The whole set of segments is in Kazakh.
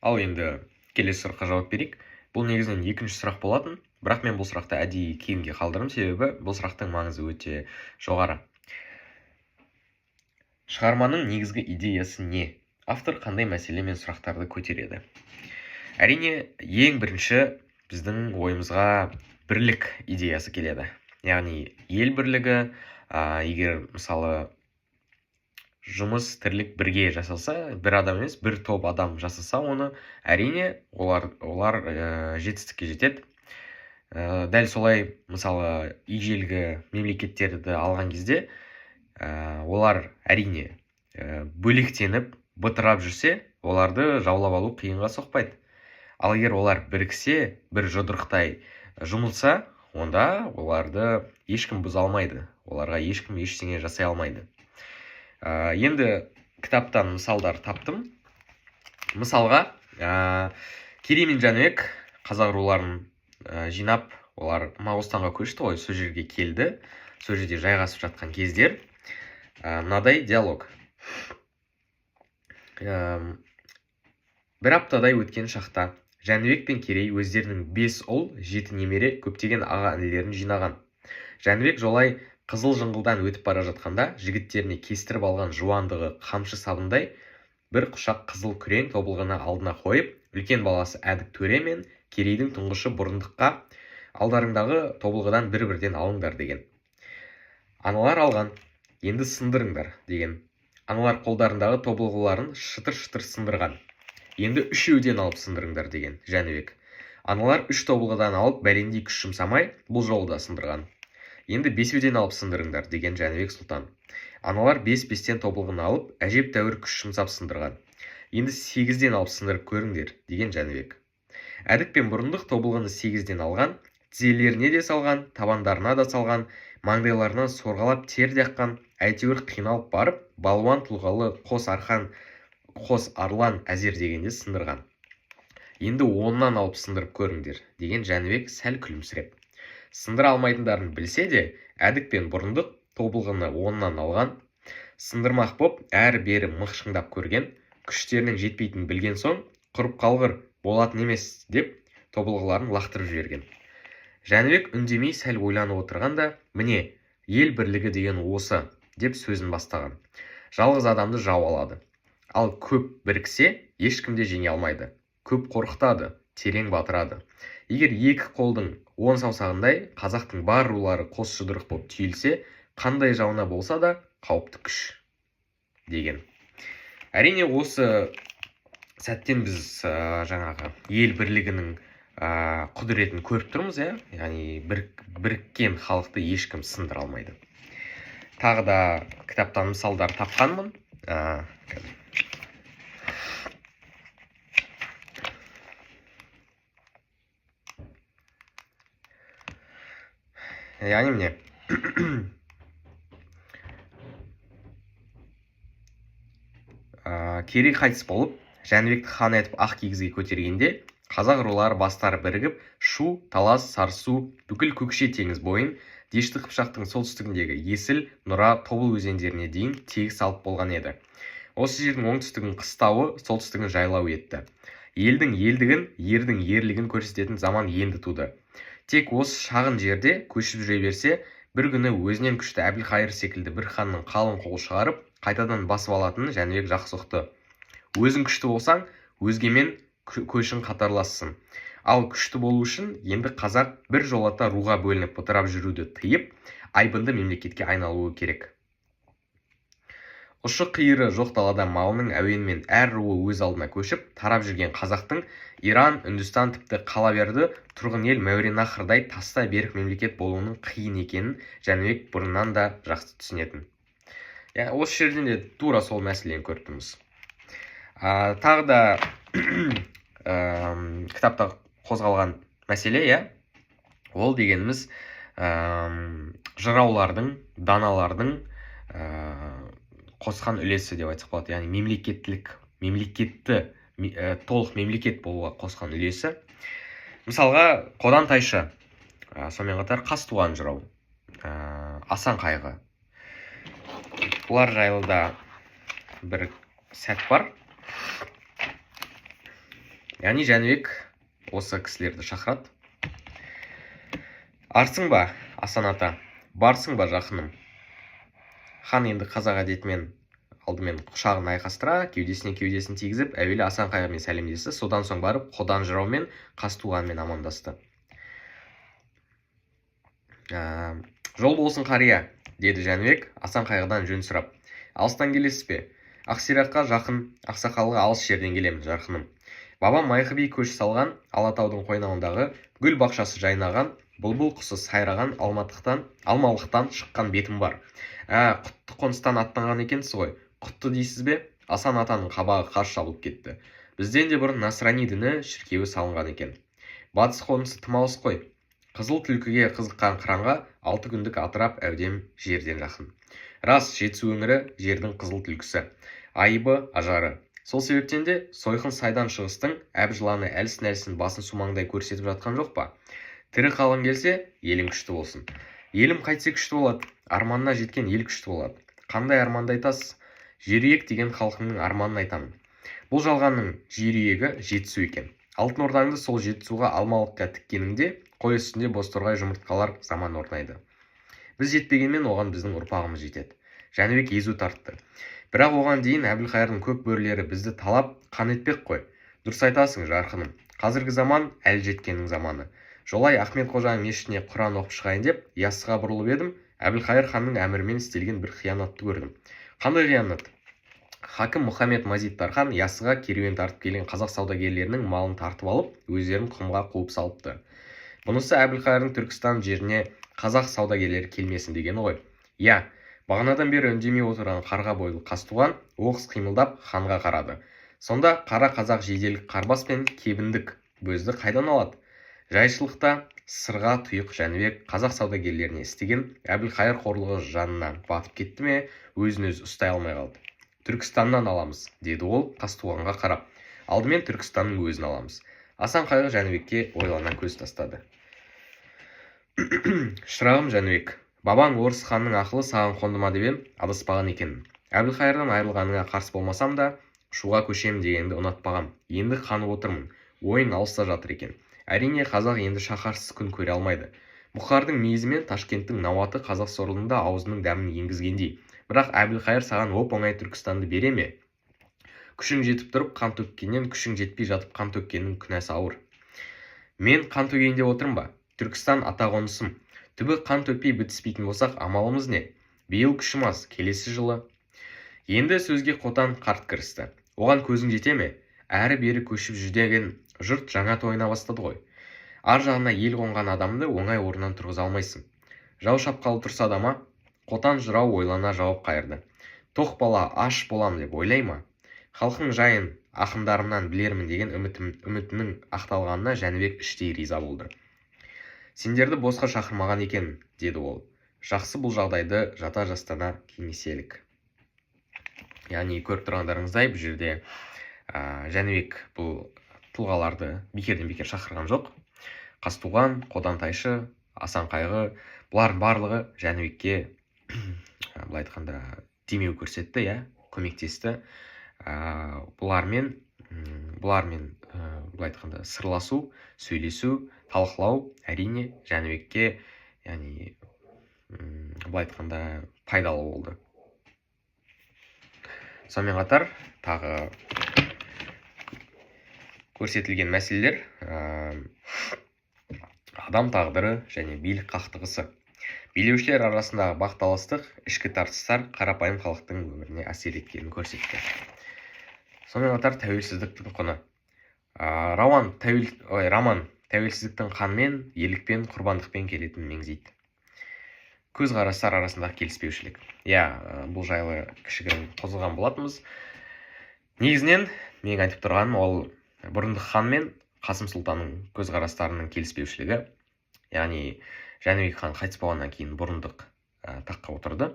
Ал енді келесі сұраққа жауап берейік. Бұл негізінен екінші сұрақ болатын, бірақ мен бұл сұрақты әдейі кейінге қалдырдым, себебі бұл сұрақтың маңызы өте жоғары. Шығарманың негізгі идеясы не? Автор қандай мәселе мен сұрақтарды көтереді? Әрине, ең бірінші біздің ойымызға бірлік идеясы келеді. Яғни ел бірлігі, егер мысалы жұмыс, тірлік бірге жасалса, бір адам емес, бір топ адам жасаса оны, әрине олар жетістікке жетеді. Дәл солай, мысалы, ежелгі мемлекеттерді алған кезде, олар әрине бөлектеніп, бытырап жүрсе, оларды жаулап алу қиынға соқпайды. Ал егер олар біріксе, бір жұдырықтай жұмылса, онда оларды ешкім бұза алмайды, оларға ешкім ештеңе жасай алмайды. Енді кітаптан мысалдар таптым. Мысалға, Керей мен Жәнібек қазақ руларын жинап, олар Моғолстанға көшті ғой, сол жерге келді. Сол жерде жайғасып жатқан кездер мынадай диалог. Бір аптадай өткен шақта Жәнібек пен Керей өздерінің 5 ұл, 7 немере, көптеген аға інілерін жинаған. Жәнібек жолай қызыл жыңғылдан өтіп бара жатқанда, жігіттеріне кестіріп алған жуандығы қамшы сабындай бір құшақ қызыл күрең тобылғыны алдына қойып, үлкен баласы Әдік төре мен Керейдің тұңғышы Бұрындыққа алдарыңдағы тобылғыдан бір-бірден алыңдар деген. Аналар алған, енді сындырыңдар деген. Аналар қолдарындағы тобылғыларын шытыр-шытыр сындырған. Енді үшеуден алып сындырыңдар деген Жәнібек. Аналар 3 тобылғыдан алып бәлендей күш жұмсамай, бұл жолы да сындырған. Енді 5-ден алып сындырыңдар деген Жәнібек сұлтан. Аналар 5-5-тен тобылғыны алып, әжептәуір күш жұмсап сындырған. Енді 8-ден алып сындырып көріңдер деген Жәнібек. Әдік пен Бұрындық тобылғыны 8-ден алған, тізелеріне де салған, табандарына да салған, маңдайларынан сорғалап тер де аққан, әйтеуір қиналып барып, балуан тұлғалы қос арқан, қос арлан әзер дегенде сындырған. Енді 10-нан алып сындырып көріңдер деген Жәнібек сәл күлімсіреп. Сындыра алмайтындарын білсе де, Әдік пен Бұрындық тобылғыны 10-нан алған, сындырмақ боп әрі-бері мықшыңдап көрген, күштерінің жетпейтінін білген соң, құрып қалғыр болатын емес деп тобылғыларын лақтырып жіберген. Жәнібек үндемей сәл ойланып отырғанда, міне, ел бірлігі деген осы деп сөзін бастаған. Жалғыз адамды жау алады. Ал көп біріксе, ешкімде жеңе алмайды. Көп қорқытады, терең батырады. Егер екі қолдың 10 саусағындай қазақтың бар рулары қос жұдырық болып түйілсе, қандай жауына болса да қауіпті күш деген. Әрине осы сәттен біз жаңағы ел бірлігінің құдіретін көріп тұрмыз, яғни біріккен халықты ешкім сындыра алмайды. Тағы да кітаптан мысалдар тапқанмын. Яғни міне Керей қайтыс болып, Жәнібекті хан етіп ақ кигізге көтергенде, қазақ рулары бастары бірігіп, Шу, Талас, Сарысу, бүкіл Көкше теңіз бойын, Дешті Қыпшақтың солтүстігіндегі Есіл, Нұра, Тобыл өзендеріне дейін тегіс алып болған еді. Осы жердің оңтүстігін қыстауы, солтүстігін жайлау етті. Елдің елдігін, ердің ерлігін көрсететін заман енді туды. Тек осы шағын жерде көшіп жүре берсе, бір күні өзінен күшті Әбілқайыр секілді бір ханның қалың қол шығарып, қайтадан басып алатынын Жәнібек жақсы ұқты. Өзің күшті болсаң, өзгемен көшің қатарлассың. Ал күшті болу үшін енді қазақ бір жолата руға бөлініп бытырап жүруді тыйып, айбынды мемлекетке айналуы керек. Ұшы қиыры жоқ далада малының әуенмен әр руы өз алдына көшіп, тарап жүрген қазақтың Иран, Үндістан тіпті қала берді тұрғын ел Мәуереннахрдай таста берік мемлекет болуының қиын екенін Жәнібек бұрыннан да жақсы түсінетін. Осы жерден де тура сол мәселені көріп тұрмыз. Тағы да кітапта қозғалған мәселе, ол дегеніміз жыраулардың, даналардың қосқан үлесі деп айтсақ болады. Яғни мемлекетті толық мемлекет болуға қосқан үлесі. Мысалға, Қодан Тайшы, сонымен қатар Қазтуған жырау, Асан Қайғы. Бұлар жайлы да бір сәт бар. Яғни Жәнібек осы кісілерді шақырады. Арсың ба, Асан ата, барсың ба жақыным? Хан енді қазақ әдетімен алдымен құшағын айқастыра, кеудесіне кеудесін тигізіп, әуелі Асан қайғымен сәлемдесті, содан соң барып Қодан жыраумен, Қазтуғанмен амандасты. Жол болсын қария, деді Жәнібек Асан қайғыдан жөн сұрап. Алыстан келесіз бе? Ақсираққа жақын, Ақсақалға алыс жерден келемін, жарқыным. Бабам Майқы би көш салған Алатаудың қойнауындағы гүл бақшасы жайнаған, бұлбұл құсы сайраған алмалықтан шыққан бетім бар. Құтты қоныстан аттанған екенсіз ғой. Құтты дейсіз бе? Асан атаның қабағы қарс жабылып кетті. Бізден де бұрын Насрани діні шіркеуі салынған екен. Батыс қонысы тым алыс қой. Қызыл түлкіге қызыққан қыранға 6 күндік атырап әудем жерден жақын. Рас, Жетісу өңірі жердің қызыл түлкісі, айыбы, ажары. Сол себептен де сойқын сайдан шығыстың әбжыланы әлсін-әлсін басын сумаңдай көрсетіп жатқан жоқ па? Тірі қалың келсе, елім күшті болсын. Елім қайтсе күшті болады, арманына жеткен ел күшті болады. Қандай арманды айтасыз? Жерүйек деген халқыңның арманын айтамын. Бұл жалғанның жерүйегі Жетісу екен. Алтын ордаңды сол Жетісуға алмалыққа тіккеніңде, қой үстінде бозторғай жұмыртқалар заман орнайды. Біз жетпегенмен оған біздің ұрпағымыз жетеді. Жәнібек езу тартты. Бірақ оған дейін Әбілқайырдың көп бөрілері бізді талап қан етпек қой. Дұрыс айтасың, жарқыным. Қазіргі заман әлі жеткеннің заманы. Жолай Ахмет Қожаның мешітіне Құран оқып шығайын деп, яссыға бұрылып едім, Әбілқайыр ханның әмірімен істелген бір қиянатты көрдім. Қандай қиянат? Хакім Мұхаммед Мазид-Тархан яссыға керуен тартып келген қазақ саудагерлерінің малын тартып алып, өздерін құмға қуып салыпты. Бұнысы Әбілқайырдың Түркістан жеріне қазақ саудагерлері келмесін дегені ғой. Я, бағанадан бері үндемей отырған қарға бойлы Қазтуған оқыс қимылдап ханға қарады. Сонда қара қазақ жейделік қарбас пен кебіндік бөзді қайдан алады? Жайшылықта сырға тұйық Жәнібек қазақ саудагерлеріне істеген Әбілқайыр қорлығы жанына батып кетті ме, өзін-өзі ұстай алмай қалды. Түркістаннан аламыз, деді ол Қазтуғанға қарап. Алдымен Түркістанның өзін аламыз. Асан қайғы Жәнібекке ойлана көз тастады. Шырағым Жәнібек, бабаң орыс ханның ақылы саған қонды ма деп ем, адаспаған екенмін. Әбілқайырдан айырылғаныңа қарсы болмасам да, шуға көшем дегенді ұнатпағам. Енді қанып отырмын. Ойың алыста жатыр екен. Әрине, қазақ енді шаһарсыз күн көре алмайды. Бұхардың мейізімен Ташкенттің науаты қазақ сорлында аузының дәмін енгізгендей. Бірақ Әбілқайыр саған оп-оңай Түркістанды бере ме? Күшің жетіп тұрып қан төккеннен, күшің жетпей жатып қан төккеннің күнәсі ауыр. Мен қан төгейін деп отырмын ба? Түркістан атақонысым. Түбі қан төкпей бітіспейтін болсақ, амалымыз не? Биыл күшім аз, келесі жылы. Енді сөзге Қотан қарт кірісті. Оған көзің жете ме? Әрі-бері көшіп жүдеген жұрт жаңа тойына бастады ғой. Ар жағына ел қонған адамды оңай орнынан тұрғыза алмайсың. Жау шапқалы тұрса да ма? Қотан жырау ойлана жауап қайырды. Тоқ бала аш болам деп ойлай ма? Халқың жайын ақындарымнан білермін деген үмітінің ақталғанына Жәнібек іштей риза болды. Сендерді босқа шақырмаған екен, деді ол. Жақсы, бұл жағдайды жата жастана кеңеселік. Яғни көріп тұрғандарыңыздай, бұл жерде Жәнібек бұл тұлғаларды бекерден бекер шақырған жоқ. Қазтуған, Қодан тайшы, Асан қайғы, бұлардың барлығы Жәнібекке былай айтқанда демеу көрсетті, көмектесті. Бұлармен былай айтқанда сырласу, сөйлесу, талқылау әрине Жәнібекке, яғни былай айтқанда пайдалы болды. Сонымен қатар тағы көрсетілген мәселелер адам тағдыры және билік қақтығысы. Билеушілер арасындағы бақталастық, ішкі тартыстар қарапайым халықтың өміріне әсер еткенін көрсетті. Сонымен қатар тәуелсіздіктің құны. Роман тәуелсіздіктің қанмен, ерлікпен, құрбандықпен келетінін меңзейді. Көзқарастар арасындағы келіспеушілік. Бұл жайлы кішігірім қозғаған болатынбыз. Негізінен мен айтып тұрғаным ол Бұрындық хан мен Қасым Сұлтанның көзқарастарының келіспеушілігі. Яғни Жәнібек хан қайтыс болғаннан кейін Бұрындық таққа отырды.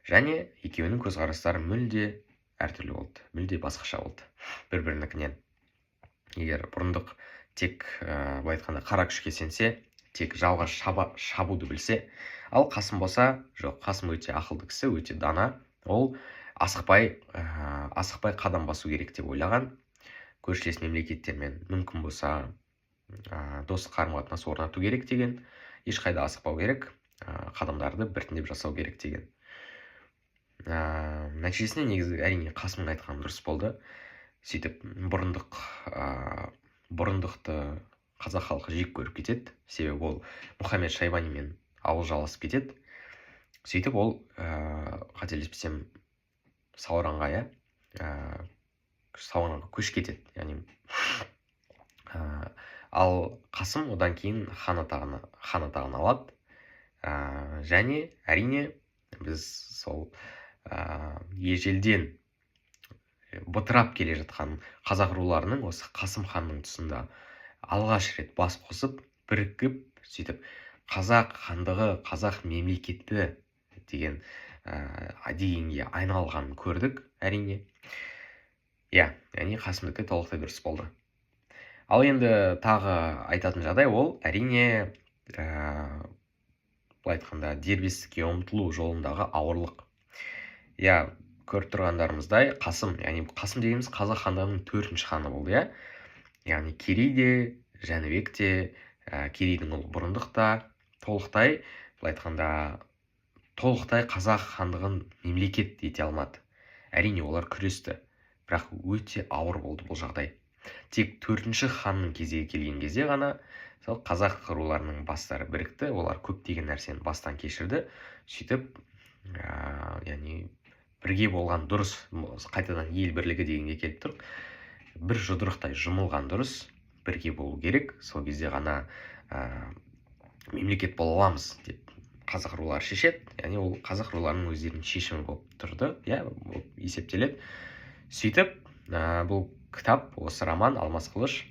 Және екеуінің көзқарастары мүлде әртүрлі болды, мүлде басқаша болды бір-бірінікінен. Егер Бұрындық тек былай айтқанда қара күшке сенсе, тек жауға шабуды білсе, ал Қасым болса, жоқ, Қасым өте ақылды кісі, өте дана, ол асықпай қадам басу керек деп ойлаған. көршілес мемлекеттермен мүмкін болса достық қарым-қатынас орнату керек деген, ешқайда асықпау керек, қадамдарды біртіндеп жасау керек деген. Нәтижесінде негізі әрине Қасымның айтқаны дұрыс болды. Сөйтіп бұрындықты қазақ халқы жек көріп кетеді, себебі ол Мұхаммед Шайбанимен ауыл жаласып кетеді. Сөйтіп ол қателеспесем Сауранға Сауранға көшіп кетеді, яғни ал Қасым одан кейін хан атағын алады. Және әрине біз сол ежелден бытырап келе жатқан қазақ руларының осы Қасым ханның тұсында алғаш рет бас қосып, бірігіп, сөйтіп қазақ хандығы, қазақ мемлекеті дегенге айналғанын көрдік, әрине. Яғни Қасымдікі толықтай дұрыс болды. Ал енді тағы айтатын жағдай ол әрине былай айтқанда дербестікке ұмтылу жолындағы ауырлық. Көріп тұрғандарымыздай Қасым дегеніміз қазақ хандығының 4-ші ханы болды, яғни Керей де, Жәнібек те, Керейдің ұлы Бұрындық та толықтай қазақ хандығын мемлекет ете алмады. Әрине олар күресті, бірақ өте ауыр болды бұл жағдай. Тек 4-ші ханның кезегі келген кезде ғана қазақ руларының бастары бірікті, олар көптеген нәрсені бастан кешірді. Сөйтіп, бірге болған дұрыс, қайтадан ел бірлігі дегенге келіп тұр. Бір жұдырықтай жұмылған дұрыс, бірге болу керек. Сол кезде ғана мемлекет бола аламыз деп қазақ рулары шешеді. Яғни ол қазақ руларының өздерінің шешімі болып тұрды, есептеледі. Сөйтіп, бұл кітап, осы роман Алмас Қылыш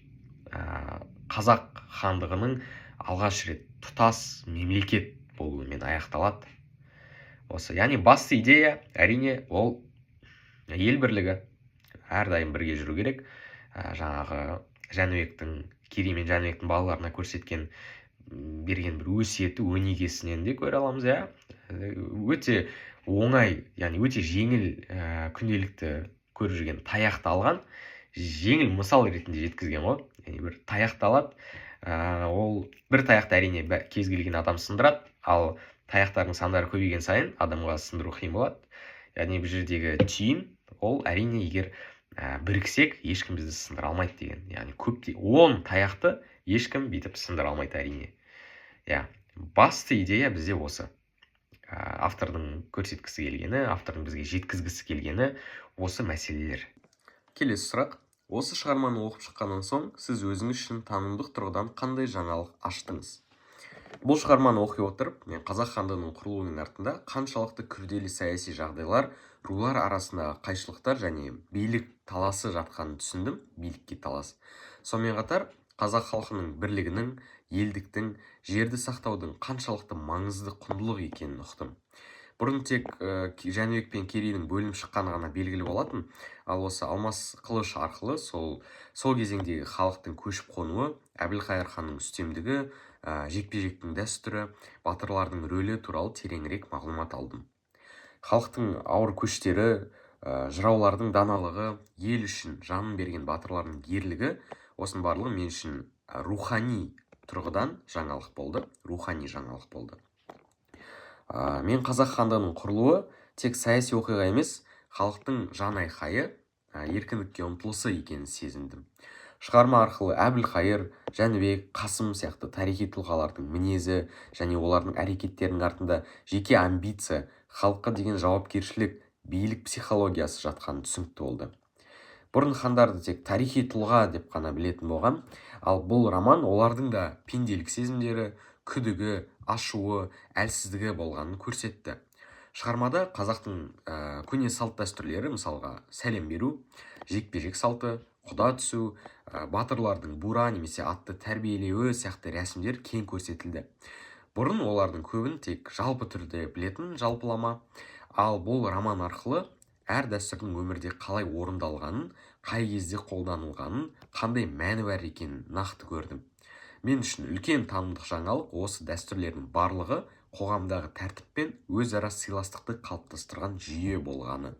қазақ хандығының алғаш рет тұтас мемлекет болуымен аяқталады. Яғни басты идея әрине ол ел бірлігі, әрдайым бірге жүру керек. Жаңағы Керей мен Жәнібектің балаларына берген бір өсиеті, өнегесінен де көре аламыз. Өте оңай, яғни өте жеңіл күнделікті көріп жүрген таяқты алған, жеңіл мысал ретінде жеткізген ғой. Бір таяқты алады, ол бір таяқты әрине кез келген адам сындырады, ал таяқтардың сандары көбейген сайын адамға сындыру қиын болады. Яғни бұл жердегі түйін, ол әрине егер біріксек, ешкім бізді сындыра алмайды деген. Яғни 10 таяқты ешкім бүйтіп сындыра алмайды әрине. Басты идея бізде осы. Автордың көрсеткісі келгені, автордың бізге жеткізгісі келгені осы мәселелер. Келесі сұрақ. Осы шығарманы оқып шыққаннан соң, сіз өзіңіз үшін танымдық тұрғыдан қандай жаңалық аштыңыз? Бұл шығарманы оқи отырып, мен қазақ хандығының құрылуының артында қаншалықты күрделі саяси жағдайлар, рулар арасындағы қайшылықтар және билік таласы жатқанын түсіндім, билікке талас. Сонымен қатар, қазақ халқының бірлігінің, елдіктің, жерді сақтаудың қаншалықты маңызды құндылық екенін ұқтым. Бұрын тек Жәнібек пен Керейдің бөлініп шыққаны ғана белгілі болатын, ал осы Алмас Қылыш арқылы сол кезеңдегі халықтың көшіп қонуы, Әбілқайыр ханның үстемдігі, жекпе-жектің дәстүрі, батырлардың рөлі туралы тереңірек мағлұмат алдым. Халықтың ауыр көштері, жыраулардың даналығы, ел үшін жанын берген батырлардың ерлігі, осының барлығы мен үшін рухани тұрғыдан жаңалық болды. Мен қазақ хандығының құрылуы тек саяси оқиға емес, халықтың жан айқайы, еркіндікке ұмтылысы екенін сезіндім. Шығарма арқылы Әбілқайыр, Жәнібек, Қасым сияқты тарихи тұлғалардың мінезі және олардың әрекеттерінің артында жеке амбиция, халыққа деген жауапкершілік, билік психологиясы жатқаны түсінікті болды. Бұрын хандарды тек тарихи тұлға деп қана білетін болған, ал бұл роман олардың да пенделік сезімдері, күдігі, ашуы, әлсіздігі болғанын көрсетті. Шығармада қазақтың көне салт дәстүрлері, мысалға сәлем беру, жекпе-жек салты, құда түсу, батырлардың бура немесе атты тәрбиелеуі сияқты рәсімдер кең көрсетілді. Бұрын олардың көбін тек жалпы түрде білетін жалпылама, ал бұл роман арқылы әр дәстүрдің өмірде қалай орындалғанын, қай кезде қолданылғанын, қандай мәні бар екенін нақты көрдім. Мен үшін үлкен танымдық жаңалық осы дәстүрлердің барлығы қоғамдағы тәртіп пен өзара сыйластықты қалыптастырған жүйе болғаны.